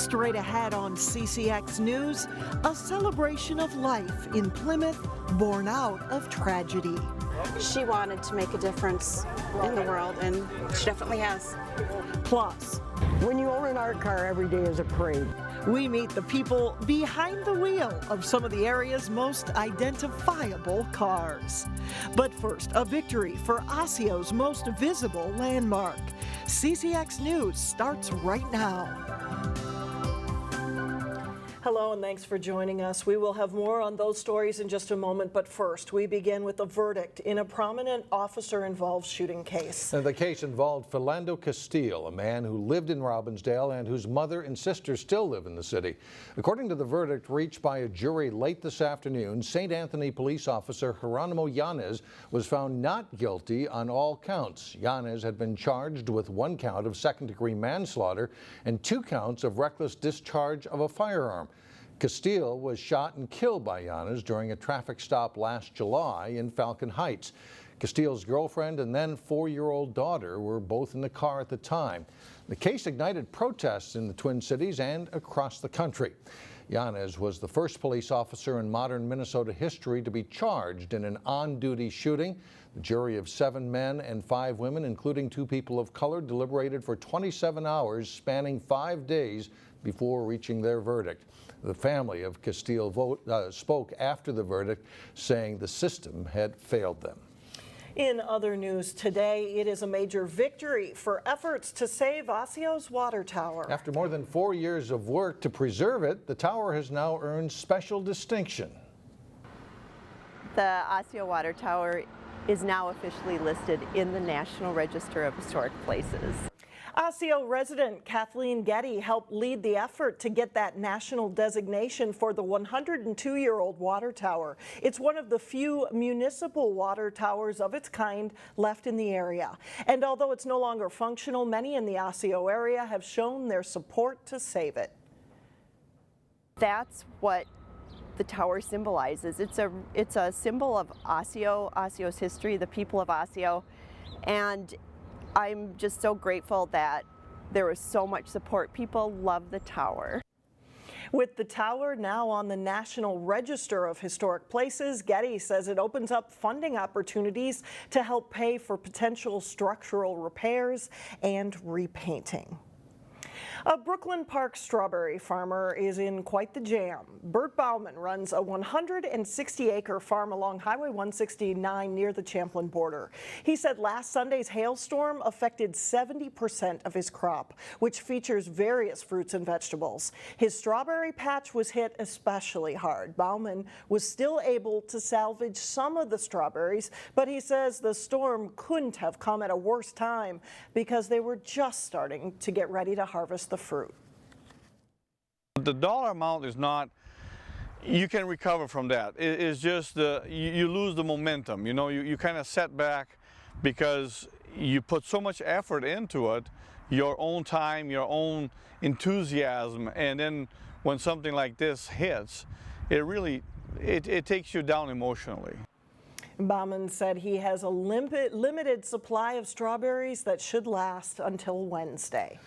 Straight ahead on CCX News, a celebration of life in Plymouth born out of tragedy. She wanted to make a difference in the world, and she definitely has. Plus, when you own an art car, every day is a parade. we meet the people behind the wheel of some of the area's most identifiable cars. But first, a victory for Osseo's most visible landmark. CCX News starts right now. Hello and thanks for joining us. We will have more on those stories in just a moment, but first we begin with a verdict in a prominent officer-involved shooting case. The case involved Philando Castile, a man who lived in Robbinsdale and whose mother and sister still live in the city. According to the verdict reached by a jury late this afternoon, St. Anthony police officer Geronimo Yanez was found not guilty on all counts. Yanez had been charged with 1 count of second-degree manslaughter and 2 counts of reckless discharge of a firearm. Castile was shot and killed by Yanez during a traffic stop last July in Falcon Heights. Castile's girlfriend and then 4-year-old daughter were both in the car at the time. The case ignited protests in the Twin Cities and across the country. Yanez was the first police officer in modern Minnesota history to be charged in an on-duty shooting. The jury of 7 men and 5 women, including 2 people of color, deliberated for 27 hours, spanning 5 days before reaching their verdict. The family of Castile spoke after the verdict, saying the system had failed them. In other news today, it is a major victory for efforts to save Osseo's water tower. After more than 4 years of work to preserve it, the tower has now earned special distinction. The Osseo Water Tower is now officially listed in the National Register of Historic Places. Osseo resident Kathleen Getty helped lead the effort to get that national designation for the 102-year-old water tower. It's one of the few municipal water towers of its kind left in the area. And although it's no longer functional, many in the Osseo area have shown their support to save it. That's what the tower symbolizes. It's a symbol of Osseo, Osseo's history, the people of Osseo, and I'm just so grateful that there was so much support. People love the tower. With the tower now on the National Register of Historic Places, Getty says it opens up funding opportunities to help pay for potential structural repairs and repainting. A Brooklyn Park strawberry farmer is in quite the jam. Bert Bauman runs a 160-acre farm along Highway 169 near the Champlin border. He said last Sunday's hailstorm affected 70% of his crop, which features various fruits and vegetables. His strawberry patch was hit especially hard. Bauman was still able to salvage some of the strawberries, but he says the storm couldn't have come at a worse time because they were just starting to get ready to harvest the fruit. The dollar amount is not, you can recover from that. It's just you lose the momentum. You know, you kind of set back because you put so much effort into it, your own time, your own enthusiasm, and then when something like this hits, it really, it takes you down emotionally. Bauman said he has a limited supply of strawberries that should last until Wednesday.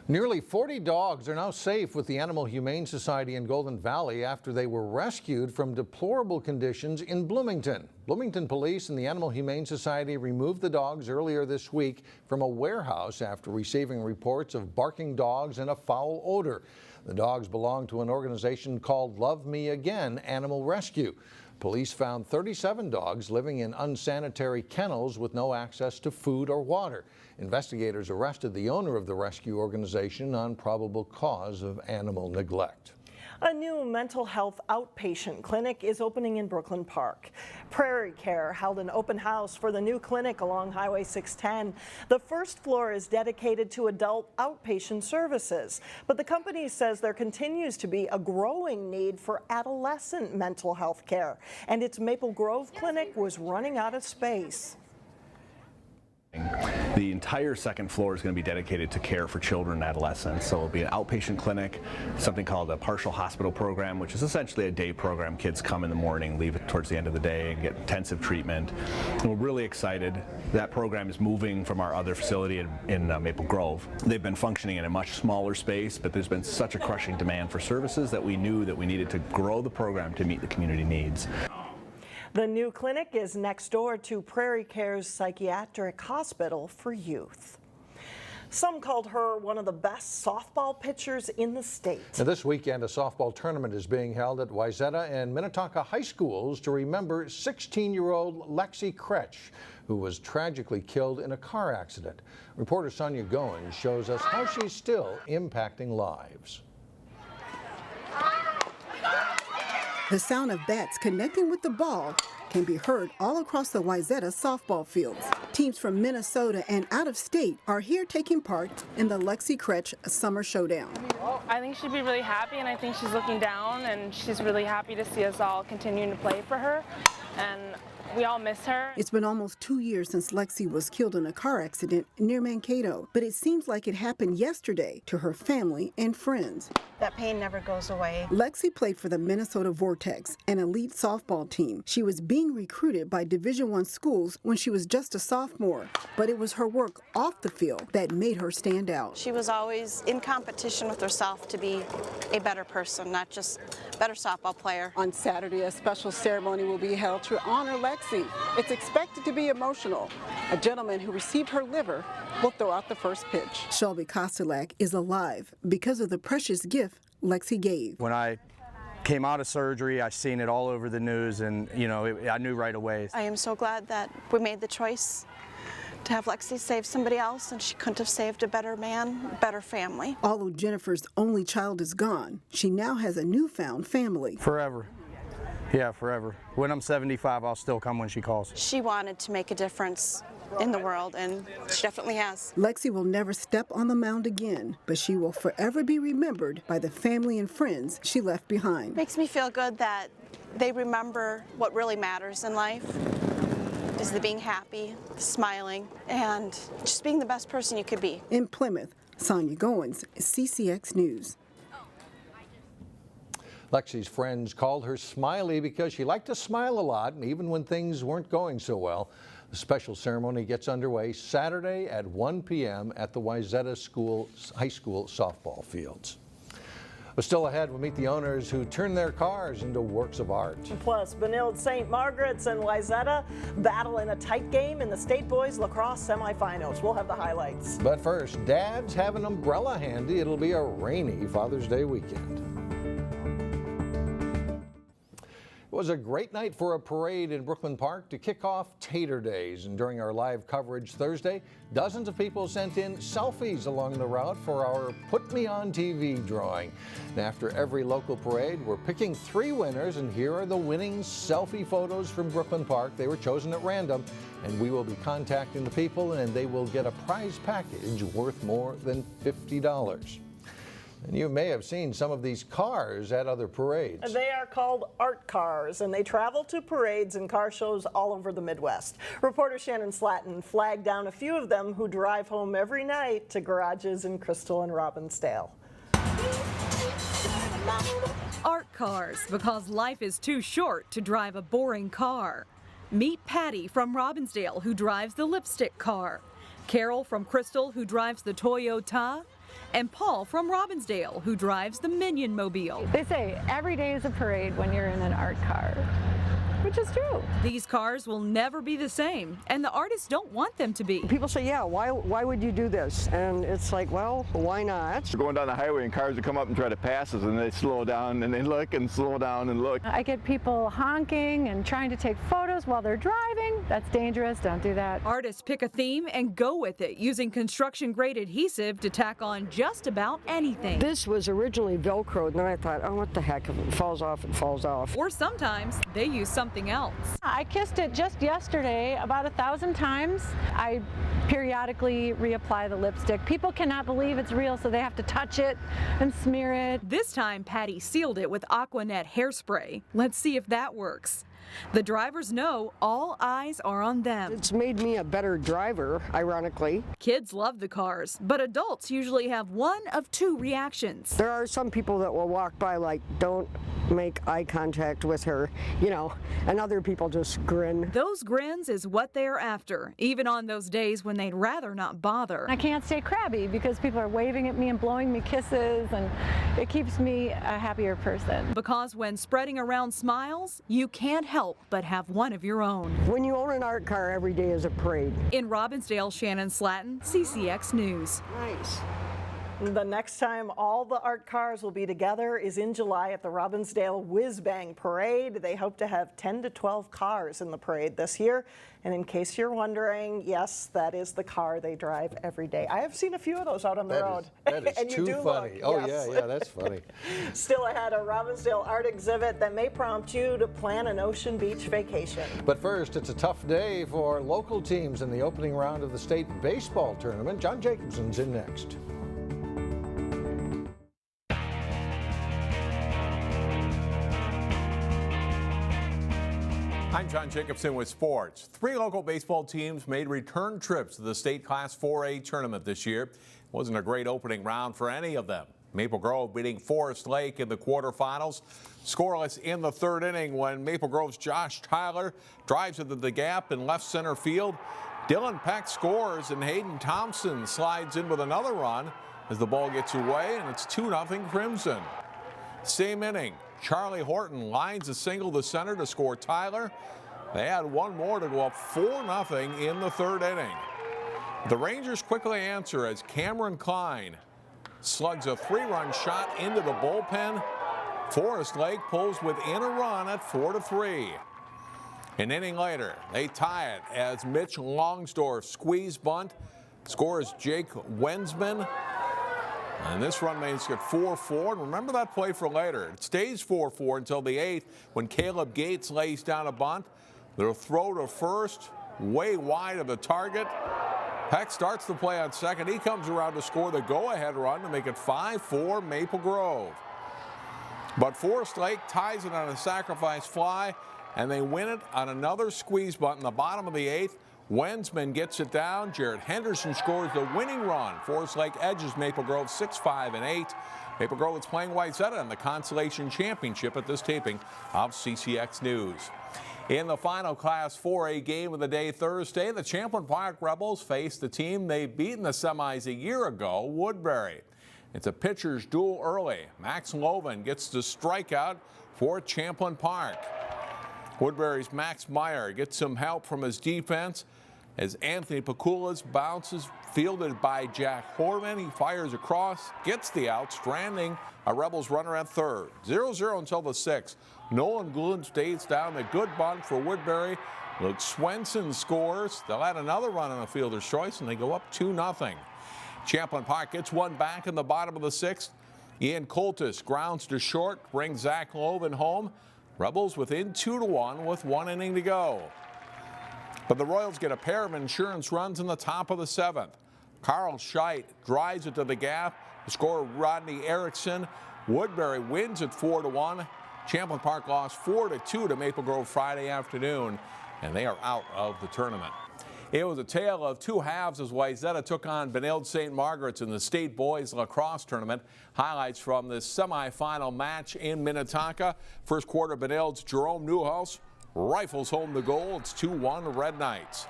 Nearly 40 dogs are now safe with the Animal Humane Society in Golden Valley after they were rescued from deplorable conditions in Bloomington. Bloomington Police and the Animal Humane Society removed the dogs earlier this week from a warehouse after receiving reports of barking dogs and a foul odor. The dogs belong to an organization called Love Me Again Animal Rescue. Police found 37 dogs living in unsanitary kennels with no access to food or water. Investigators arrested the owner of the rescue organization on probable cause of animal neglect. A new mental health outpatient clinic is opening in Brooklyn Park. Prairie Care held an open house for the new clinic along Highway 610. The first floor is dedicated to adult outpatient services, but the company says there continues to be a growing need for adolescent mental health care, and its Maple Grove clinic was running out of space. The entire second floor is going to be dedicated to care for children and adolescents. So it'll be an outpatient clinic, something called a partial hospital program, which is essentially a day program. Kids come in the morning, leave it towards the end of the day, and get intensive treatment. And we're really excited. That program is moving from our other facility in Maple Grove. They've been functioning in a much smaller space, but there's been such a crushing demand for services that we knew that we needed to grow the program to meet the community needs. The new clinic is next door to Prairie Care's Psychiatric Hospital for Youth. Some called her one of the best softball pitchers in the state. Now, this weekend, a softball tournament is being held at Wayzata and Minnetonka high schools to remember 16-year-old Lexi Kretsch, who was tragically killed in a car accident. Reporter Sonia Goins shows us how she's still impacting lives. The sound of bats connecting with the ball can be heard all across the Wayzata softball fields. Teams from Minnesota and out of state are here taking part in the Lexi Kretsch Summer Showdown. I think she'd be really happy, and I think she's looking down, and she's really happy to see us all continuing to play for her, and we all miss her. It's been almost 2 years since Lexi was killed in a car accident near Mankato, but it seems like it happened yesterday to her family and friends. That pain never goes away. Lexi played for the Minnesota Vortex, an elite softball team. She was being recruited by Division I schools when she was just a sophomore, but it was her work off the field that made her stand out. She was always in competition with herself to be a better person, not just a better softball player. On Saturday, a special ceremony will be held to honor Lexi. It's expected to be emotional. A gentleman who received her liver will throw out the first pitch. Shelby Kostelak is alive because of the precious gift Lexi gave. When I came out of surgery, I seen it all over the news, and I knew right away. I am so glad that we made the choice to have Lexi save somebody else, and she couldn't have saved a better man, better family. Although Jennifer's only child is gone, she now has a newfound family. Forever. Yeah, forever. When I'm 75, I'll still come when she calls. She wanted to make a difference in the world, and she definitely has. Lexi will never step on the mound again, but she will forever be remembered by the family and friends she left behind. Makes me feel good that they remember what really matters in life, is the being happy, the smiling, and just being the best person you could be. In Plymouth, Sonia Goins, CCX News. Lexi's friends called her Smiley because she liked to smile a lot, and even when things weren't going so well. The special ceremony gets underway Saturday at 1 p.m. at the Wayzata High School softball fields. But still ahead, we'll meet the owners who turn their cars into works of art. Plus, Benilde, St. Margaret's, and Wayzata battle in a tight game in the State Boys Lacrosse semifinals. We'll have the highlights. But first, dads have an umbrella handy. It'll be a rainy Father's Day weekend. It was a great night for a parade in Brooklyn Park to kick off Tater Days. And during our live coverage Thursday, dozens of people sent in selfies along the route for our Put Me on TV drawing. And after every local parade, we're picking 3 winners, and here are the winning selfie photos from Brooklyn Park. They were chosen at random, and we will be contacting the people, and they will get a prize package worth more than $50. And you may have seen some of these cars at other parades. They are called art cars, and they travel to parades and car shows all over the Midwest. Reporter Shannon Slatton flagged down a few of them who drive home every night to garages in Crystal and Robbinsdale. Art cars, because life is too short to drive a boring car. Meet Patty from Robbinsdale, who drives the lipstick car. Carol from Crystal, who drives the Toyota. And Paul from Robbinsdale, who drives the Minion Mobile. They say every day is a parade when you're in an art car, which is true. These cars will never be the same, and the artists don't want them to be. People say, yeah, why would you do this? And it's like, well, why not? We're going down the highway and cars would come up and try to pass us, and they slow down and they look and slow down and look. I get people honking and trying to take photos while they're driving. That's dangerous. Don't do that. Artists pick a theme and go with it, using construction-grade adhesive to tack on just about anything. This was originally Velcroed, and then I thought, oh, what the heck, if it falls off, it falls off. Or sometimes they use something else. I kissed it just yesterday about 1,000 times. I periodically reapply the lipstick. People cannot believe it's real, so they have to touch it and smear it. This time, Patty sealed it with Aquanet hairspray. Let's see if that works. The drivers know all eyes are on them. It's made me a better driver, ironically. Kids love the cars, but adults usually have one of two reactions. There are some people that will walk by like, don't make eye contact with her, you know, and other people just grin. Those grins is what they're after, even on those days when they'd rather not bother. I can't stay crabby because people are waving at me and blowing me kisses, and it keeps me a happier person. Because when spreading around smiles, you can't help but have one of your own. When you own an art car, every day is a parade. In Robbinsdale, Shannon Slatton, CCX News. Nice. The next time all the art cars will be together is in July at the Robbinsdale Whiz Bang Parade. They hope to have 10 to 12 cars in the parade this year. And in case you're wondering, yes, that is the car they drive every day. I have seen a few of those out on the road. That is and too you do funny. Look, oh, yes. yeah, that's funny. Still ahead, a Robbinsdale art exhibit that may prompt you to plan an Ocean Beach vacation. But first, it's a tough day for local teams in the opening round of the state baseball tournament. John Jacobson's in next. I'm John Jacobson with sports. 3 local baseball teams made return trips to the state Class 4A tournament this year. It wasn't a great opening round for any of them. Maple Grove beating Forest Lake in the quarterfinals. Scoreless in the 3rd inning when Maple Grove's Josh Tyler drives into the gap in left center field. Dylan Peck scores and Hayden Thompson slides in with another run as the ball gets away, and it's 2-0 Crimson. Same inning. Charlie Horton lines a single to center to score Tyler. They had one more to go up 4-0 in the 3rd inning. The Rangers quickly answer as Cameron Klein slugs a 3-run shot into the bullpen. Forest Lake pulls within a run at 4-3. An inning later, they tie it as Mitch Longsdorf squeeze bunt scores Jake Wensman. And this run makes it 4-4. And remember that play for later. It stays 4-4 until the 8th when Caleb Gates lays down a bunt. They'll throw to first, way wide of the target. Peck starts the play on second. He comes around to score the go-ahead run to make it 5-4 Maple Grove. But Forest Lake ties it on a sacrifice fly, and they win it on another squeeze bunt in the bottom of the 8th. Wensman gets it down. Jared Henderson scores the winning run. Forest Lake edges Maple Grove 6-5-8. Maple Grove is playing Wayzata in the Consolation Championship at this taping of CCX News. In the final Class 4A game of the day Thursday, the Champlin Park Rebels face the team they beat in the semis a year ago, Woodbury. It's a pitcher's duel early. Max Loven gets the strikeout for Champlin Park. Woodbury's Max Meyer gets some help from his defense as Anthony Pakulas bounces, fielded by Jack Horman. He fires across, gets the out, stranding a Rebels runner at third. 0-0 until the 6th. Nolan Gould stays down a good bunt for Woodbury. Luke Swenson scores. They'll add another run on a fielder's choice, and they go up 2-0. Champlin Park gets one back in the bottom of the 6th. Ian Coltis grounds to short, brings Zach Loven home. Rebels within 2-1 with 1 inning to go. But the Royals get a pair of insurance runs in the top of the 7th. Carl Scheidt drives it to the gap. The scorer Rodney Erickson. Woodbury wins at 4-1. Champlin Park lost 4-2 to Maple Grove Friday afternoon, and they are out of the tournament. It was a tale of two halves as Wayzata took on Benilde St. Margaret's in the state boys lacrosse tournament. Highlights from this semifinal match in Minnetonka. First quarter, Benilde's Jerome Newhouse rifles home the goal. It's 2-1 Red Knights.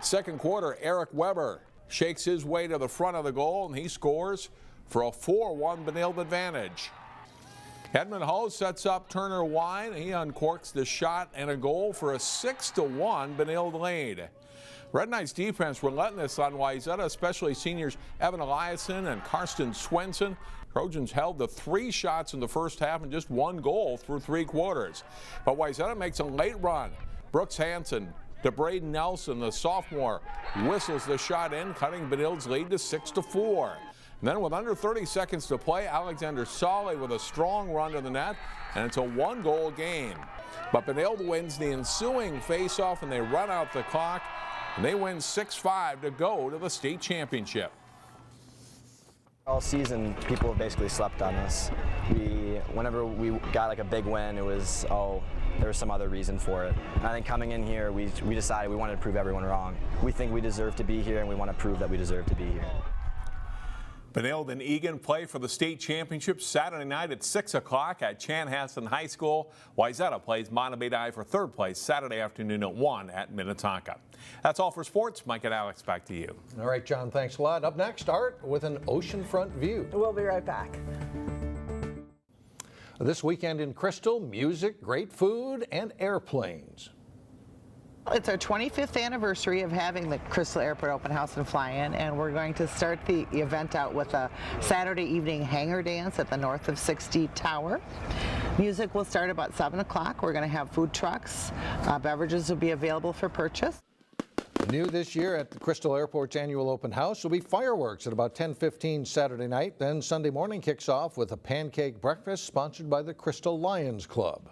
Second quarter, Eric Weber shakes his way to the front of the goal, and he scores for a 4-1 Benilde advantage. Edmund Ho sets up Turner wide. He uncorks the shot and a goal for a 6-1 Benilde lead. Red Knights defense relentless on Wayzata, especially seniors Evan Eliason and Karsten Swenson. Trojans held to 3 shots in the first half and just 1 goal through 3 quarters. But Wayzata makes a late run. Brooks Hansen to Braden Nelson, the sophomore, whistles the shot in, cutting Benilde's lead to 6-4. And then with under 30 seconds to play, Alexander Solly with a strong run to the net, and it's a 1-goal game. But Benilde wins the ensuing faceoff, and they run out the clock, and they win 6-5 to go to the state championship. All season, people have basically slept on us. Whenever we got like a big win, it was, oh, there was some other reason for it. And I think coming in here, we decided we wanted to prove everyone wrong. We think we deserve to be here, and we want to prove that we deserve to be here. Benilde and Egan play for the state championship Saturday night at 6 o'clock at Chanhassen High School. Wayzata plays Montevideo for third place Saturday afternoon at 1 at Minnetonka. That's all for sports. Mike and Alex, back to you. All right, John, thanks a lot. Up next, Art with an oceanfront view. We'll be right back. This weekend in Crystal, music, great food, and airplanes. It's our 25th anniversary of having the Crystal Airport Open House and Fly-In, and we're going to start the event out with a Saturday evening hangar dance at the North of 60 Tower. Music will start about 7 o'clock. We're going to have food trucks. Beverages will be available for purchase. New this year at the Crystal Airport's annual open house will be fireworks at about 10:15 Saturday night. Then Sunday morning kicks off with a pancake breakfast sponsored by the Crystal Lions Club.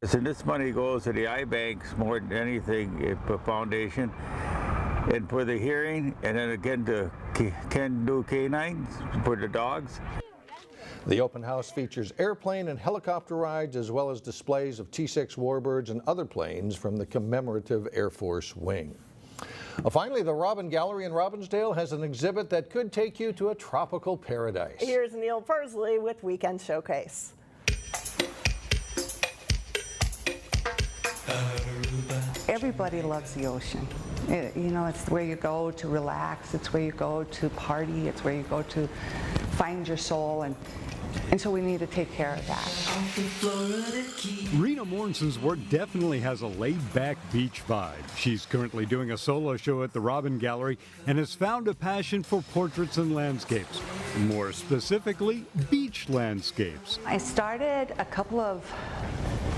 So this money goes to the eye banks more than anything, foundation, and for the hearing, and then again to Can Do Canines for the dogs. The open house features airplane and helicopter rides, as well as displays of T-6 warbirds and other planes from the commemorative Air Force Wing. Finally, the Robin Gallery in Robbinsdale has an exhibit that could take you to a tropical paradise. Here's Neil Persley with Weekend Showcase. Everybody loves the ocean. You know, it's where you go to relax, it's where you go to party, it's where you go to find your soul, and so we need to take care of that. Rena Mornson's work definitely has a laid-back beach vibe. She's currently doing a solo show at the Robin Gallery and has found a passion for portraits and landscapes. More specifically, beach landscapes. I started a couple of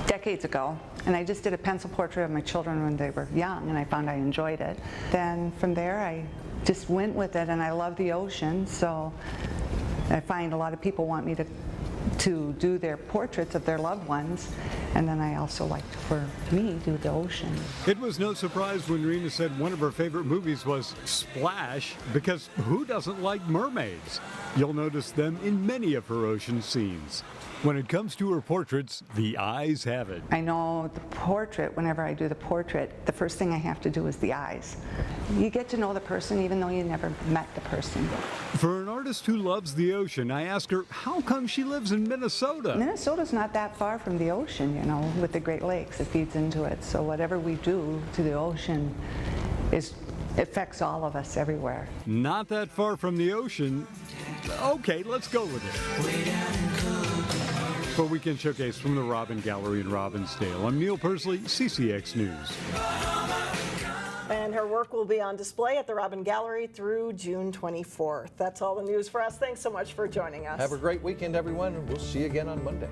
decades ago, and I just did a pencil portrait of my children when they were young, and I found I enjoyed it. Then from there, I just went with it, and I love the ocean, so I find a lot of people want me to do their portraits of their loved ones, and then I also like for me to do the ocean. It was no surprise when Rena said one of her favorite movies was Splash, because who doesn't like mermaids? You'll notice them in many of her ocean scenes. When it comes to her portraits, the eyes have it. I know the portrait, whenever I do the portrait, the first thing I have to do is the eyes. You get to know the person even though you never met the person. For an artist who loves the ocean, I asked her how come she lives in Minnesota. Minnesota's not that far from the ocean, you know, with the Great Lakes. It feeds into it. So whatever we do to the ocean affects all of us everywhere. Not that far from the ocean. Okay, let's go with it. For Weekend Showcase from the Robin Gallery in Robbinsdale, I'm Neil Persley, CCX News. And her work will be on display at the Robin Gallery through June 24th. That's all the news for us. Thanks so much for joining us. Have a great weekend, everyone, and we'll see you again on Monday.